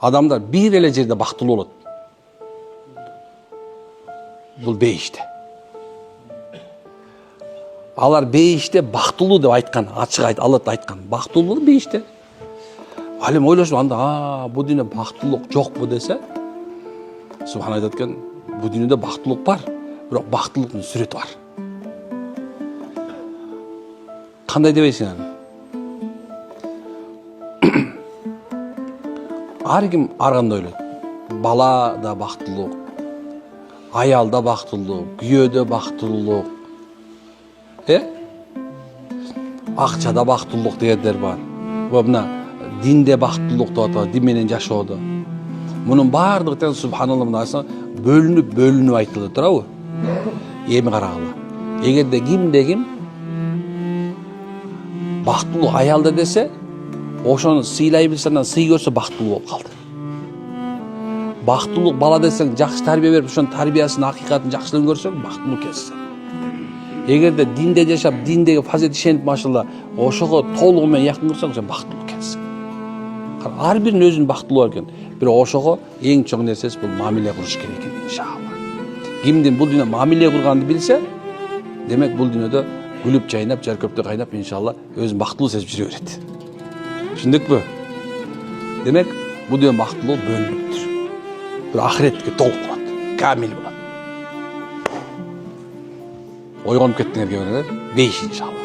Адамдар бир эле жерде бактылуу болот. Бул бейиште. Алар бейиште бактылуу деп айткан, ачык Аллах айткан. Бактылуу бейиште. Ал эми ойлошуп анда, бул дүйнөдө бактылык жокпу десе, Субхан айтат экен, бул дүйнөдө бактылык бар, бирок бактылыктын сүрөтү бар. Кандай дебейсиң аны? Ар ким ар кандай ойлойт. Бала да бактылык, аял да бактылык, күйөө да бактылык. Акча да бактылык дегендер бар. Мына динде бактылык деп атат, дин менен жашоодо. Мунун баардыгы тең субханалла мынасы бөлүнүп айтылып турабы? Эми карагыла. Эгерде ким бактылуу аялда десе, ошону сыйлай билсе, сый көрсө бактылуу болуп калды. Бактылуу бала десең, жакшы тарбия берип, ошонун тарбиясын, акыйкатын жакшылыгын көрсөң, бактылуу келсин. Эгерде динде жашап, диндеги фазилет ишенип машалла, ошого толугу менен жакын кылсаң, ошо бактылуу келсин. Ар биринин өзүнүн бактылуу бар экен. Бирок ошого эң чоң нерсеси бул мамиле куруш керек экен, иншалла. Кимдин бул дүйнөдө мамиле курганды билсе, демек бул дүйнөдө күлүп жайнап, жар көптө кайнап, иншалла өзүн бактылуу сезип жүрө берет. Түшүндүкпү? Демек, бул дүйнө бактылуу бөлүнүптүр. Бир ахиретке толук болот, камил болот. Ойгонуп кеттиңерге берелер, бейиш иншалла.